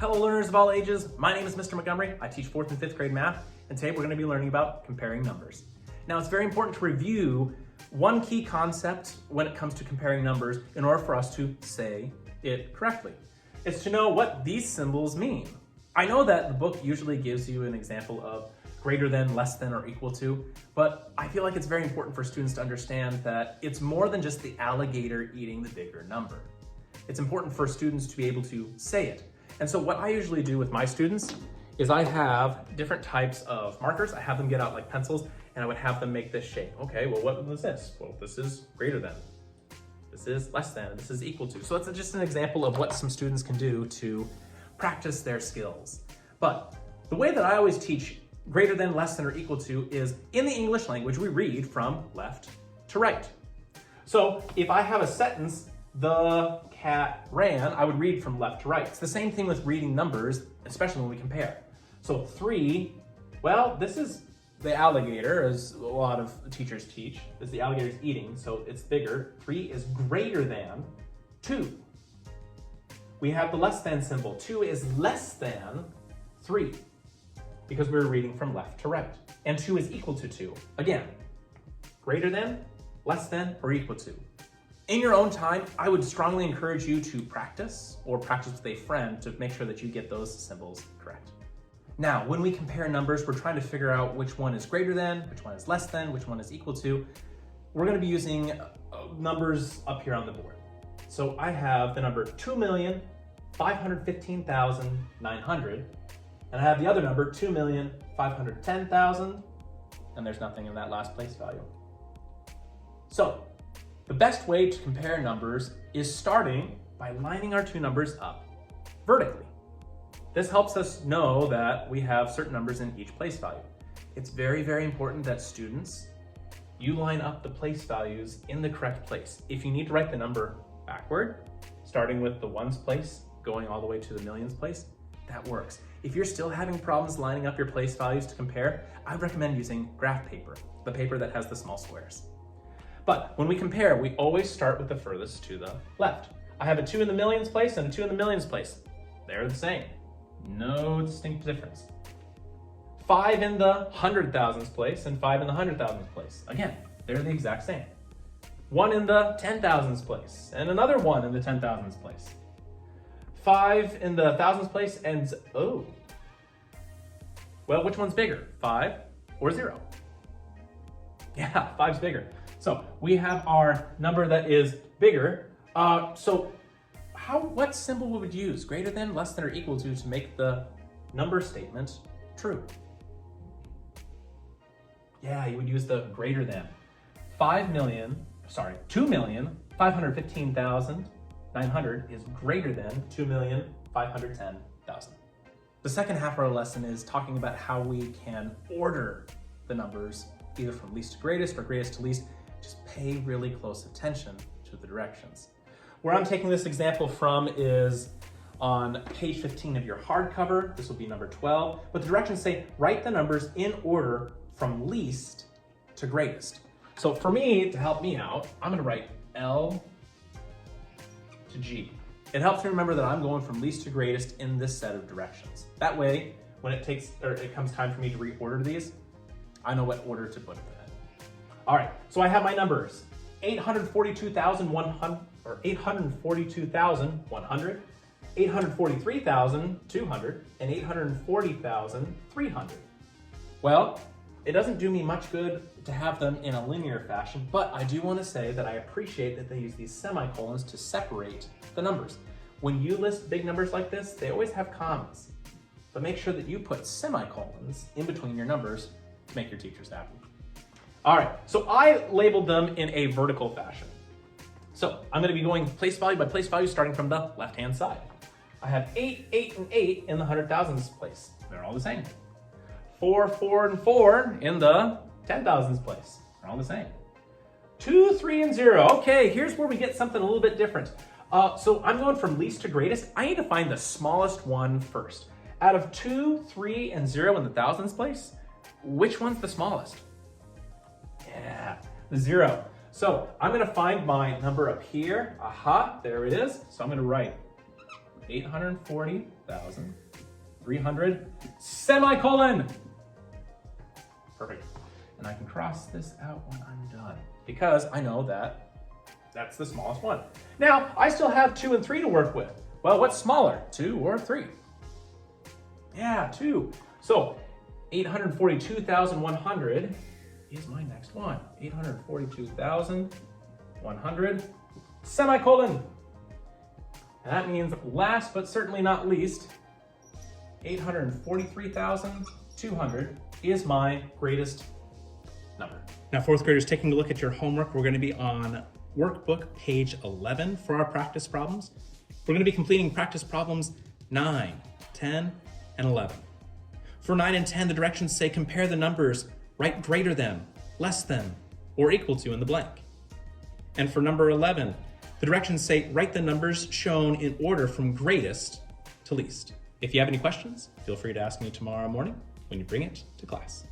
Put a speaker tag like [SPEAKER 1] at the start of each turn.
[SPEAKER 1] Hello learners of all ages, my name is Mr. Montgomery. I teach 4th and 5th grade math, and today we're going to be learning about comparing numbers. Now it's very important to review one key concept when it comes to comparing numbers in order for us to say it correctly. It's to know what these symbols mean. I know that the book usually gives you an example of greater than, less than, or equal to, but I feel like it's very important for students to understand that it's more than just the alligator eating the bigger number. It's important for students to be able to say it. And so what I usually do with my students is I have different types of markers. I have them get out like pencils and I would have them make this shape. Okay, well, what was this? Well, this is greater than, this is less than, this is equal to. So that's just an example of what some students can do to practice their skills. But the way that I always teach greater than, less than, or equal to is in the English language, we read from left to right. So if I have a sentence, the cat ran, I would read from left to right. It's the same thing with reading numbers, especially when we compare. So 3, well, this is the alligator, as a lot of teachers teach. This is the alligator's eating, so it's bigger. 3 is greater than 2. We have the less than symbol. 2 is less than 3, because we're reading from left to right. And 2 is equal to 2. Again, greater than, less than, or equal to. In your own time, I would strongly encourage you to practice or practice with a friend to make sure that you get those symbols correct. Now, when we compare numbers, we're trying to figure out which one is greater than, which one is less than, which one is equal to. We're going to be using numbers up here on the board. So I have the number 2,515,900, and I have the other number 2,510,000, and there's nothing in that last place value. So the best way to compare numbers is starting by lining our two numbers up vertically. This helps us know that we have certain numbers in each place value. It's very, very important that students, you line up the place values in the correct place. If you need to write the number backward, starting with the ones place, going all the way to the millions place, that works. If you're still having problems lining up your place values to compare, I would recommend using graph paper, the paper that has the small squares. But when we compare, we always start with the furthest to the left. I have a 2 in the millions place and a 2 in the millions place. They're the same. No distinct difference. 5 in the 100,000s place and 5 in the 100,000s place. Again, they're the exact same. 1 in the 10,000s place and another 1 in the 10,000s place. 5 in the thousands place and, oh. Well, which one's bigger, 5 or 0? Yeah, 5's bigger. So we have our number that is bigger. What symbol we would use, greater than, less than, or equal to make the number statement true? Yeah, you would use the greater than. 2,515,900 is greater than 2,510,000. The second half of our lesson is talking about how we can order the numbers, either from least to greatest or greatest to least. Just pay really close attention to the directions. Where I'm taking this example from is on page 15 of your hardcover. This will be number 12. But the directions say, write the numbers in order from least to greatest. So for me, to help me out, I'm gonna write L to G. It helps me remember that I'm going from least to greatest in this set of directions. That way, when it comes time for me to reorder these, I know what order to put them in. All right, so I have my numbers: 842,100, 843,200, and 840,300. Well, it doesn't do me much good to have them in a linear fashion, but I do want to say that I appreciate that they use these semicolons to separate the numbers. When you list big numbers like this, they always have commas, but make sure that you put semicolons in between your numbers to make your teachers happy. All right, so I labeled them in a vertical fashion. So I'm gonna be going place value by place value starting from the left-hand side. I have 8, 8, and 8 in the 100,000s place. They're all the same. 4, 4, and 4 in the 10,000s place. They're all the same. 2, 3, and 0. Okay, here's where we get something a little bit different. So I'm going from least to greatest. I need to find the smallest one first. Out of 2, 3, and 0 in the thousands place, which one's the smallest? Yeah, the 0. So I'm gonna find my number up here. Aha, there it is. So I'm gonna write 840,300, semicolon. Perfect. And I can cross this out when I'm done because I know that that's the smallest one. Now, I still have 2 and 3 to work with. Well, what's smaller, 2 or 3? Yeah, 2. So 842,100 is my next one. 842,100, semicolon. And that means last but certainly not least, 843,200 is my greatest number.
[SPEAKER 2] Now, fourth graders, taking a look at your homework, we're going to be on workbook page 11 for our practice problems. We're going to be completing practice problems 9, 10, and 11. For 9 and 10, the directions say compare the numbers, write greater than, less than, or equal to in the blank. And for number 11, the directions say write the numbers shown in order from greatest to least. If you have any questions, feel free to ask me tomorrow morning when you bring it to class.